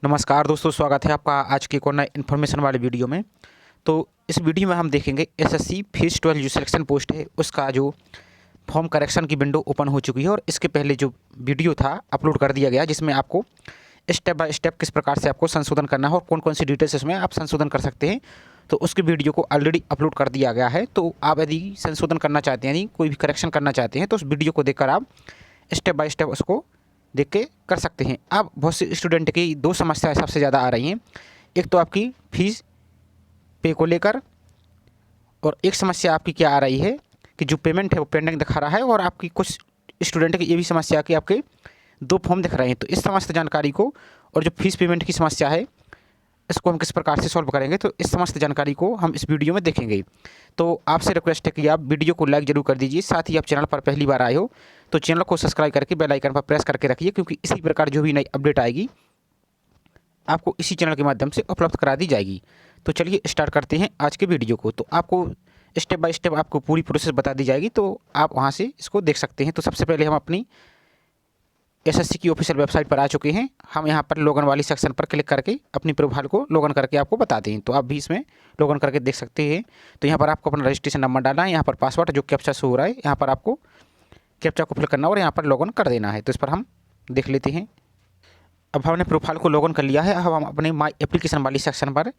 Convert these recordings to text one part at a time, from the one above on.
नमस्कार दोस्तों, स्वागत है आपका आज के कोरोना इन्फॉर्मेशन वाले वीडियो में। तो इस वीडियो में हम देखेंगे एसएससी फेज 12 जो सिलेक्शन पोस्ट है उसका जो फॉर्म करेक्शन की विंडो ओपन हो चुकी है और इसके पहले जो वीडियो था अपलोड कर दिया गया, जिसमें आपको स्टेप बाय स्टेप किस प्रकार से आपको संशोधन करना है और कौन कौन सी डिटेल्स इसमें आप संशोधन कर सकते हैं। तो उसके वीडियो को ऑलरेडी अपलोड कर दिया गया है। तो आप यदि संशोधन करना चाहते हैं, यानी कोई भी करेक्शन करना चाहते हैं, तो उस वीडियो को देखकर आप स्टेप बाय स्टेप उसको देख के कर सकते हैं। अब बहुत से स्टूडेंट की दो समस्याएं सबसे ज़्यादा आ रही हैं। एक तो आपकी फ़ीस पे को लेकर, और एक समस्या आपकी क्या आ रही है कि जो पेमेंट है वो पेंडिंग दिखा रहा है, और आपकी कुछ स्टूडेंट की ये भी समस्या कि आपके दो फॉर्म दिख रहे हैं। तो इस समस्त जानकारी को और जो फीस पेमेंट की समस्या है इसको हम किस प्रकार से सॉल्व करेंगे, तो इस समस्त जानकारी को हम इस वीडियो में देखेंगे। तो आपसे रिक्वेस्ट है कि आप वीडियो को लाइक जरूर कर दीजिए। साथ ही आप चैनल पर पहली बार आए हो तो चैनल को सब्सक्राइब करके बेल आइकन पर प्रेस करके रखिए, क्योंकि इसी प्रकार जो भी नई अपडेट आएगी आपको इसी चैनल के माध्यम से उपलब्ध करा दी जाएगी। तो चलिए स्टार्ट करते हैं आज के वीडियो को। तो आपको स्टेप बाय स्टेप आपको पूरी प्रोसेस बता दी जाएगी, तो आप वहाँ से इसको देख सकते हैं। तो सबसे पहले हम अपनी एसएससी की ऑफिशियल वेबसाइट पर आ चुके हैं। हम यहाँ पर लॉगिन वाली सेक्शन पर क्लिक करके अपनी प्रोफाइल को लॉगिन करके आपको बताते हैं। तो आप भी इसमें लॉगिन करके देख सकते हैं। तो यहाँ पर आपको अपना रजिस्ट्रेशन नंबर डालना है, यहाँ पर पासवर्ड जो कैप्चा शो हो रहा है यहाँ पर आपको कैप्चा को फिल करना और यहाँ पर लॉगिन कर देना है। तो इस पर हम देख लेते हैं। अब हमने प्रोफाइल को लॉगिन कर लिया है। अब हम अपने माई एप्लीकेशन वाली सेक्शन पर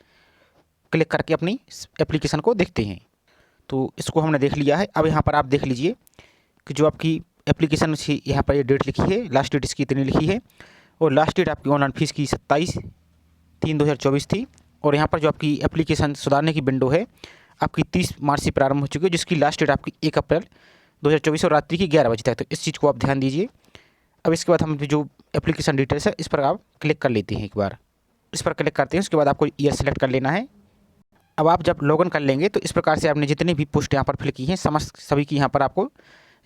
क्लिक करके अपनी एप्लीकेशन को देखते हैं। तो इसको हमने देख लिया है। अब यहाँ पर आप देख लीजिए कि जो आपकी एप्लीकेशन से यहाँ पर ये डेट लिखी है, लास्ट डेट इसकी इतनी लिखी है, और लास्ट डेट आपकी ऑनलाइन फीस की 27/3/2024 थी। और यहाँ पर जो आपकी एप्लीकेशन सुधारने की विंडो है आपकी 30 मार्च से प्रारंभ हो चुकी है, जिसकी लास्ट डेट आपकी 1 अप्रैल 2024 और रात्रि की 11 बजे तक। तो इस चीज़ को आप ध्यान दीजिए। अब इसके बाद हम जो एप्लीकेशन डिटेल्स है इस पर आप क्लिक कर लेते हैं। एक बार इस पर क्लिक करते हैं, उसके बाद आपको ईयर सेलेक्ट कर लेना है। अब आप जब लॉगिन कर लेंगे तो इस प्रकार से आपने जितनी भी पोस्ट यहाँ पर फिल की हैं समस्त सभी की यहाँ पर आपको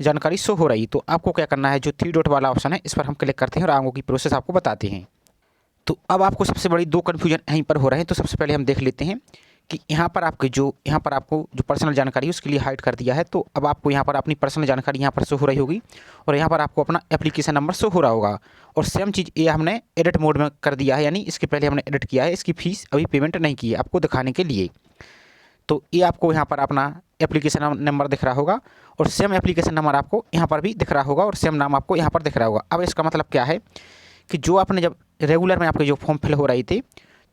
जानकारी शो हो रही। तो आपको क्या करना है, जो 3 डॉट वाला ऑप्शन है इस पर हम क्लिक करते हैं और आगे की प्रोसेस आपको बताते हैं। तो अब आपको सबसे बड़ी दो कन्फ्यूजन यहीं पर हो रहे हैं। तो सबसे पहले हम देख लेते हैं कि यहाँ पर आपको जो पर्सनल जानकारी है उसके लिए हाइड कर दिया है। तो अब आपको यहाँ पर अपनी पर्सनल जानकारी यहाँ पर शो हो रही होगी, और यहाँ पर आपको अपना एप्लीकेशन नंबर शो हो रहा होगा। और सेम चीज़ ये हमने एडिट मोड में कर दिया है, यानी इसके पहले हमने एडिट किया है। इसकी फ़ीस अभी पेमेंट नहीं की है आपको दिखाने के लिए। तो ये आपको यहाँ पर अपना एप्लीकेशन नंबर दिख रहा होगा, और सेम एप्लीकेशन नंबर आपको यहाँ पर भी दिख रहा होगा, और सेम नाम आपको यहाँ पर दिख रहा होगा। अब इसका मतलब क्या है कि जो आपने जब रेगुलर में आपके जो फॉर्म फिल हो रही थे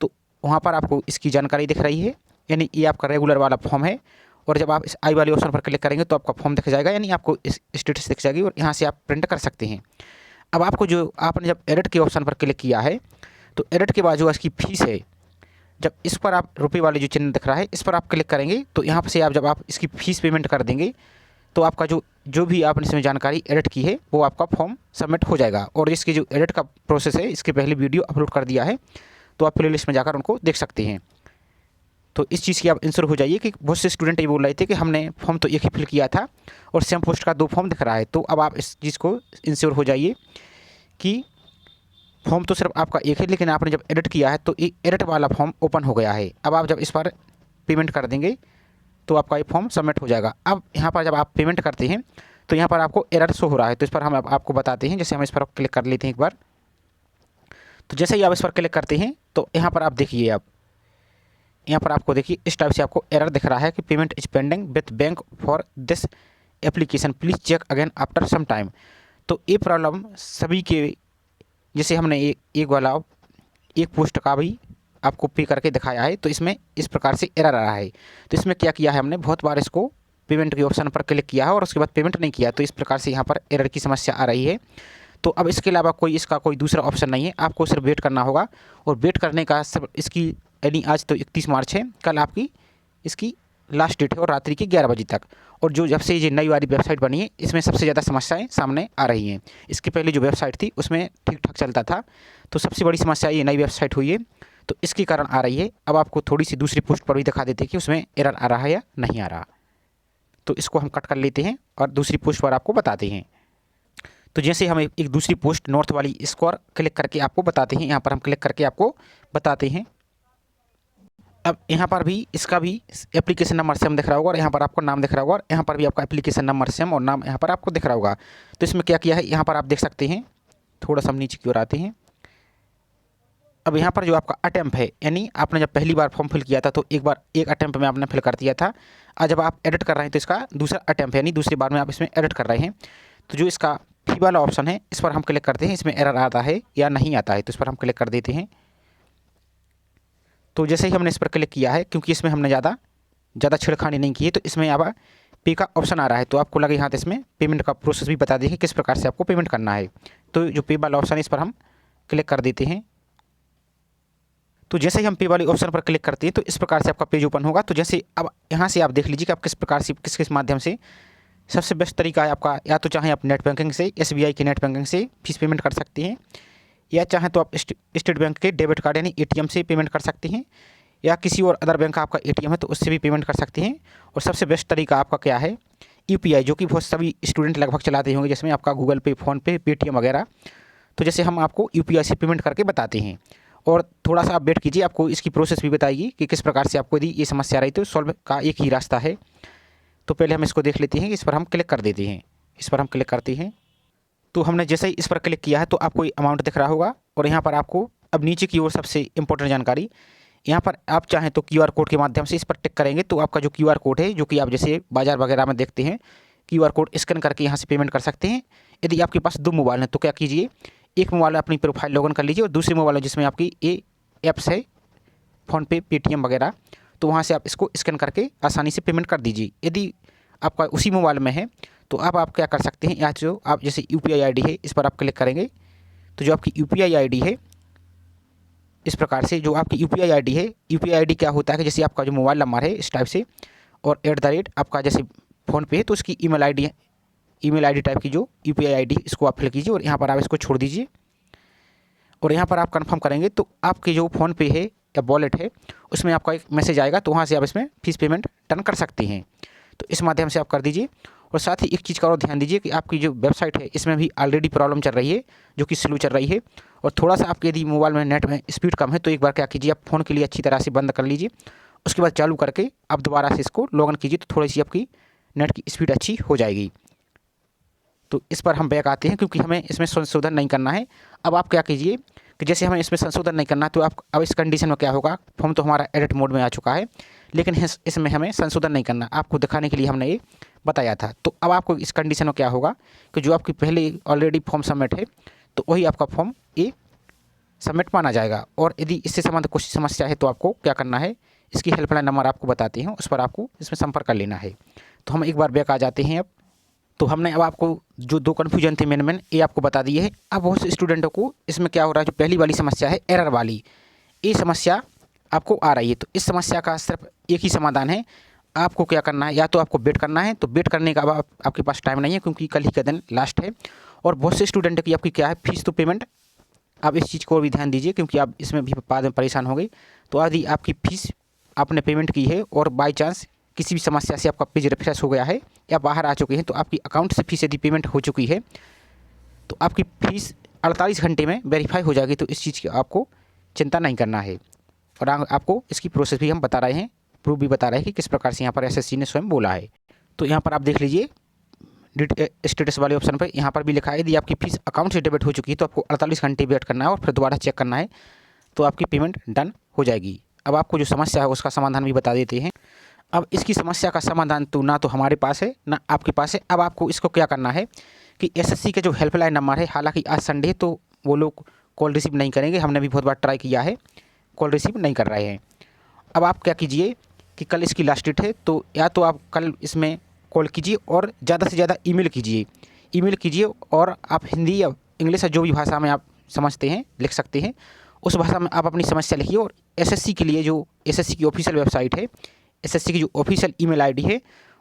तो वहाँ पर आपको इसकी जानकारी दिख रही है, यानी ये आपका रेगुलर वाला फॉर्म है। और जब आप इस आई वाले ऑप्शन पर क्लिक करेंगे तो आपका फॉर्म दिख जाएगा, यानी आपको इस स्टेटस दिख जाएगी, और यहाँ से आप प्रिंट कर सकते हैं। अब आपको जो आपने जब एडिट के ऑप्शन पर क्लिक किया है तो एडिट के बाद जो इसकी फ़ीस है, जब इस पर आप रुपये वाले जो चिन्ह दिख रहा है इस पर आप क्लिक करेंगे तो यहाँ से आप जब आप इसकी फ़ीस पेमेंट कर देंगे तो आपका जो भी आपने इसमें जानकारी एडिट की है वो आपका फॉर्म सबमिट हो जाएगा। और इसकी जो एडिट का प्रोसेस है इसके पहले वीडियो अपलोड कर दिया है, तो आप प्लेलिस्ट में जाकर उनको देख सकते हैं। तो इस चीज़ की आप इंश्योर हो जाइए कि बहुत से स्टूडेंट ये बोल रहे थे कि हमने फॉर्म तो एक ही फिल किया था और सेम पोस्ट का 2 फॉर्म दिख रहा है। तो अब आप इस चीज़ को इंश्योर हो जाइए कि फॉर्म तो सिर्फ आपका एक है, लेकिन आपने जब एडिट किया है तो ये एडिट वाला फॉर्म ओपन हो गया है। अब आप जब इस पर पेमेंट कर देंगे तो आपका ये फॉर्म सबमिट हो जाएगा। अब यहाँ पर जब आप पेमेंट करते हैं तो यहाँ पर आपको एरर शो हो रहा है, तो इस पर हम आपको बताते हैं। जैसे हम इस पर क्लिक कर लेते हैं एक बार, तो जैसे ही आप इस पर क्लिक करते हैं तो यहाँ पर आप देखिए, आप यहाँ पर आपको देखिए इस टाइप से आपको एरर दिख रहा है कि payment is pending with bank for this application, please check again after some time. तो ये प्रॉब्लम सभी के, जैसे हमने एक पोस्ट का भी आपको पे करके दिखाया है, तो इसमें इस प्रकार से एरर आ रहा है। तो इसमें क्या किया है, हमने बहुत बार इसको पेमेंट के ऑप्शन पर क्लिक किया है और उसके बाद पेमेंट नहीं किया, तो इस प्रकार से यहाँ पर एरर की समस्या आ रही है। तो अब इसके अलावा इसका कोई दूसरा ऑप्शन नहीं है, आपको सिर्फ वेट करना होगा। और वेट करने का सब इसकी, यानी आज तो 31 मार्च है, कल आपकी इसकी लास्ट डेट है और रात्रि के 11 बजे तक। और जब से ये नई वाली वेबसाइट बनी है इसमें सबसे ज़्यादा समस्याएं सामने आ रही हैं। इसके पहले जो वेबसाइट थी उसमें ठीक ठाक चलता था, तो सबसे बड़ी समस्या ये नई वेबसाइट हुई है, तो इसके कारण आ रही है। अब आपको थोड़ी सी दूसरी पोस्ट पर भी दिखा देते हैं कि उसमें एरर आ रहा है या नहीं आ रहा। तो इसको हम कट कर लेते हैं और दूसरी पोस्ट पर आपको बताते हैं। तो जैसे हम एक दूसरी पोस्ट नॉर्थ वाली, इसको और क्लिक करके आपको बताते हैं। यहाँ पर हम क्लिक करके आपको बताते हैं। अब यहाँ पर भी इसका भी एप्लीकेशन नंबर सेम दिख रहा होगा, और यहाँ पर आपको नाम दिख रहा होगा, और यहाँ पर भी आपका एप्लीकेशन नंबर सेम और नाम यहाँ पर आपको दिख रहा होगा। तो इसमें क्या किया है, यहाँ पर आप देख सकते हैं, थोड़ा सा हम नीचे की ओर आते हैं। अब यहाँ पर जो आपका अटेम्प्ट है, यानी आपने जब पहली बार फॉर्म फिल किया था तो एक बार एक अटेम्प्ट में आपने फिल कर दिया था। आज जब आप एडिट कर रहे हैं तो इसका दूसरा अटेम्प्ट यानी दूसरी बार में आप इसमें एडिट कर रहे हैं। तो जो इसका फी वाला ऑप्शन है इस पर हम क्लिक करते हैं, इसमें एरर आता है या नहीं आता है तो इस पर हम क्लिक कर देते हैं। तो जैसे ही हमने इस पर क्लिक किया है, क्योंकि इसमें हमने ज़्यादा छेड़खानी नहीं की है, तो इसमें अब पे का ऑप्शन आ रहा है। तो आपको लगे यहाँ इसमें पेमेंट का प्रोसेस भी बता देंगे किस प्रकार से आपको पेमेंट करना है। तो जो पे वाला ऑप्शन है इस पर हम क्लिक कर देते हैं। तो जैसे ही हम पे वाले ऑप्शन पर क्लिक करते हैं तो इस प्रकार से आपका पेज ओपन होगा। तो जैसे अब यहाँ से आप देख लीजिए कि आप किस प्रकार से किस माध्यम से सबसे बेस्ट तरीका है आपका, या तो चाहे आप नेट बैंकिंग से SBI के नेट बैंकिंग से फीस पेमेंट कर सकते हैं, या चाहे तो आप स्टेट बैंक के डेबिट कार्ड यानी ATM से पेमेंट कर सकते हैं, या किसी और अदर बैंक का आपका ATM है तो उससे भी पेमेंट कर सकते हैं। और सबसे बेस्ट तरीका आपका क्या है, UPI, जो कि बहुत सभी स्टूडेंट लगभग चलाते होंगे, जिसमें आपका गूगल पे, फ़ोनपे, पेटीएम वगैरह। तो जैसे हम आपको UPI से पेमेंट करके बताते हैं, और थोड़ा सा आप वेट कीजिए, आपको इसकी प्रोसेस भी बताएगी कि किस प्रकार से आपको यदि ये समस्या रही तो सॉल्व का एक ही रास्ता है। तो पहले हम इसको देख लेते हैं, इस पर हम क्लिक कर देते हैं। इस पर हम क्लिक करते हैं तो हमने जैसे ही इस पर क्लिक किया है तो आपको ये अमाउंट दिख रहा होगा। और यहाँ पर आपको अब नीचे की ओर सबसे इंपॉर्टेंट जानकारी, यहाँ पर आप चाहें तो QR कोड के माध्यम से इस पर टिक करेंगे तो आपका जो QR कोड है, जो कि आप जैसे बाजार वगैरह में देखते हैं, QR कोड स्कैन करके यहाँ से पेमेंट कर सकते हैं। यदि आपके पास 2 मोबाइल हैं तो क्या कीजिए, एक मोबाइल में अपनी प्रोफाइल लॉगिन कर लीजिए और दूसरे मोबाइल में जिसमें आपकी ये ऐप्स है फ़ोनपे, पेटीएम वगैरह, तो वहाँ से आप इसको स्कैन करके आसानी से पेमेंट कर दीजिए। यदि आपका उसी मोबाइल में है तो अब आप क्या कर सकते हैं, या जो आप जैसे UPI ID है इस पर आप क्लिक करेंगे तो जो आपकी UPI ID है, इस प्रकार से जो आपकी UPI ID है, UPI ID क्या होता है कि जैसे आपका जो मोबाइल नंबर है इस टाइप से, और @ आपका जैसे फ़ोनपे है तो उसकी ईमेल आईडी टाइप की जो UPI ID इसको आप फिल कीजिए और यहाँ पर आप इसको छोड़ दीजिए। और यहाँ पर आप कंफर्म करेंगे तो आपके जो फ़ोनपे है या वॉलेट है उसमें आपका एक मैसेज आएगा, तो वहाँ से आप इसमें फ़ीस पेमेंट डन कर सकते हैं। तो इस माध्यम से आप कर दीजिए। और साथ ही एक चीज़ का और ध्यान दीजिए कि आपकी जो वेबसाइट है इसमें भी ऑलरेडी प्रॉब्लम चल रही है, जो कि स्लो चल रही है। और थोड़ा सा आपके यदि मोबाइल में नेट में स्पीड कम है तो एक बार क्या कीजिए, आप फ़ोन के लिए अच्छी तरह से बंद कर लीजिए, उसके बाद चालू करके आप दोबारा से इसको लॉगिन कीजिए, तो थोड़ी सी आपकी नेट की स्पीड अच्छी हो जाएगी। तो इस पर हम बैक आते हैं, क्योंकि हमें इसमें संशोधन नहीं करना है। अब आप क्या कीजिए कि जैसे हमें इसमें संशोधन नहीं करना, तो आप अब इस कंडीशन में क्या होगा, फॉर्म तो हमारा एडिट मोड में आ चुका है, लेकिन इसमें हमें संशोधन नहीं करना, आपको दिखाने के लिए हमने ये बताया था। तो अब आपको इस कंडीशन में क्या होगा कि जो आपकी पहले ऑलरेडी फॉर्म सबमिट है तो वही आपका फॉर्म ये सबमिट माना जाएगा। और यदि इससे संबंधित कुछ समस्या है तो आपको क्या करना है, इसकी हेल्पलाइन नंबर आपको बताते हैं, उस पर आपको इसमें संपर्क कर लेना है। तो हम एक बार बैक आ जाते हैं। अब तो हमने अब आपको जो 2 कन्फ्यूजन थे मेन ये आपको बता दिए है। अब बहुत से स्टूडेंटों को इसमें क्या हो रहा है, जो पहली वाली समस्या है एरर वाली, ये समस्या आपको आ रही है। तो इस समस्या का सिर्फ एक ही समाधान है, आपको क्या करना है, या तो आपको वेट करना है। तो वेट करने का अब आपके पास टाइम नहीं है, क्योंकि कल ही का दिन लास्ट है। और बहुत से स्टूडेंट की आपकी क्या है, फीस तो पेमेंट, आप इस चीज़ को भी ध्यान दीजिए, क्योंकि आप इसमें भी बाद में परेशान हो गई। तो यदि आपकी फ़ीस आपने पेमेंट की है और बाई चांस किसी भी समस्या से आपका पेज रिफ्रेश हो गया है या बाहर आ चुके हैं, तो आपकी अकाउंट से फीस यदि पेमेंट हो चुकी है तो आपकी फ़ीस 48 घंटे में वेरीफाई हो जाएगी। तो इस चीज़ की आपको चिंता नहीं करना है। और आपको इसकी प्रोसेस भी हम बता रहे हैं, प्रूफ भी बता रहे हैं कि किस प्रकार से यहाँ पर SSC ने स्वयं बोला है। तो यहाँ पर आप देख लीजिए स्टेटस वाले ऑप्शन पर यहाँ पर भी लिखा है, यदि आपकी फ़ीस अकाउंट से डेबिट हो चुकी है तो आपको 48 घंटे वेट करना है और फिर दोबारा चेक करना है, तो आपकी पेमेंट डन हो जाएगी। अब आपको जो समस्या है उसका समाधान भी बता देते हैं। अब इसकी समस्या का समाधान तो ना तो हमारे पास है ना आपके पास है। अब आपको इसको क्या करना है कि SSC के जो हेल्पलाइन नंबर है, हालांकि आज संडे है तो वो लोग कॉल रिसीव नहीं करेंगे, हमने भी बहुत बार ट्राई किया है, कॉल रिसीव नहीं कर रहे हैं। अब आप क्या कीजिए कि कल इसकी लास्ट डेट है, तो या तो आप कल इसमें कॉल कीजिए और ज़्यादा से ज़्यादा ईमेल कीजिए। और आप हिंदी या इंग्लिश या जो भी भाषा में आप समझते हैं लिख सकते हैं, उस भाषा में आप अपनी समस्या लिखिए। और SSC के लिए जो SSC की ऑफिशियल वेबसाइट है, SSC की जो ऑफिशियल ईमेल ID है,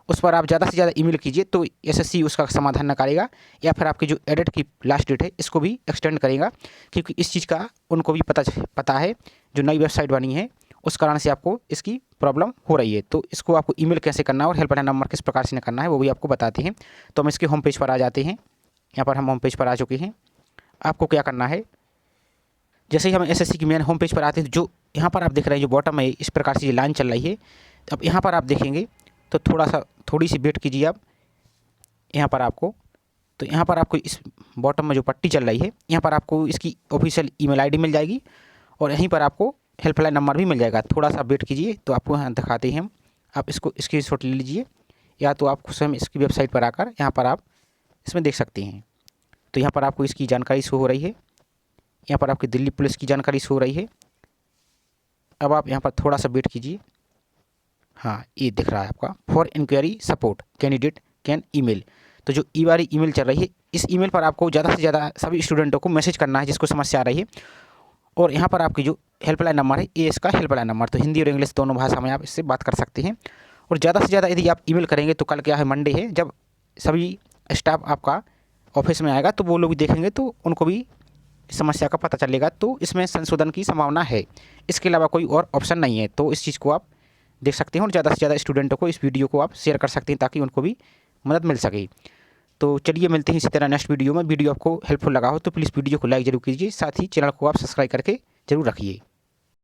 उस पर आप ज़्यादा से ज़्यादा ईमेल कीजिए, तो SSC उसका समाधान निकालेगा, या फिर आपकी जो एडिट की लास्ट डेट है इसको भी एक्सटेंड करेगा, क्योंकि इस चीज़ का उनको भी पता है, जो नई वेबसाइट बनी है उस कारण से आपको इसकी प्रॉब्लम हो रही है। तो इसको आपको ईमेल कैसे करना है और हेल्पलाइन नंबर किस प्रकार से करना है वो भी आपको बताते हैं। तो हम इसके होम पेज पर आ जाते हैं। यहाँ पर हम होम पेज पर आ चुके हैं। आपको क्या करना है, जैसे ही हम SSC की मेन होम पेज पर आते हैं, जो यहाँ पर आप देख रहे हैं जो बॉटम में इस प्रकार से ये लाइन चल रही है, अब यहाँ पर आप देखेंगे तो थोड़ी सी वेट कीजिए आप। यहाँ पर आपको इस बॉटम में जो पट्टी चल रही है, यहाँ पर आपको इसकी ऑफिशियल ईमेल ID मिल जाएगी। और यहीं पर आपको हेल्पलाइन नंबर भी मिल जाएगा। थोड़ा सा वेट कीजिए तो आपको यहाँ दिखाते हैं हम। आप इसको स्क्रीनशॉट ले लीजिए, या तो आप स्वयं इसकी वेबसाइट पर आकर यहाँ पर आप इसमें देख सकते हैं। तो यहाँ पर आपको इसकी जानकारी शो हो रही है, यहाँ पर आपकी दिल्ली पुलिस की जानकारी शो हो रही है। अब आप यहाँ पर थोड़ा सा वेट कीजिए। हाँ, ये दिख रहा है आपका for inquiry support candidate can email. तो जो ई वाली ईमेल चल रही है, इस ईमेल पर आपको ज़्यादा से ज़्यादा सभी स्टूडेंटों को मैसेज करना है जिसको समस्या आ रही है। और यहाँ पर आपकी जो हेल्पलाइन नंबर है, ये इसका हेल्पलाइन नंबर, तो हिंदी और इंग्लिश दोनों भाषा में आप इससे बात कर सकते हैं। और ज़्यादा से ज़्यादा यदि आप ईमेल करेंगे तो कल क्या है, मंडे है, जब सभी स्टाफ आपका ऑफिस में आएगा तो वो लोग भी देखेंगे तो उनको भी समस्या का पता चलेगा, तो इसमें संशोधन की संभावना है। इसके अलावा कोई और ऑप्शन नहीं है। तो इस चीज़ को आप देख सकते हैं और ज़्यादा से ज़्यादा स्टूडेंटों को इस वीडियो को आप शेयर कर सकते हैं ताकि उनको भी मदद मिल सके। तो चलिए मिलते हैं इसी तरह नेक्स्ट वीडियो में। वीडियो आपको हेल्पफुल लगा हो तो प्लीज़ वीडियो को लाइक जरूर कीजिए, साथ ही चैनल को आप सब्सक्राइब करके जरूर रखिए।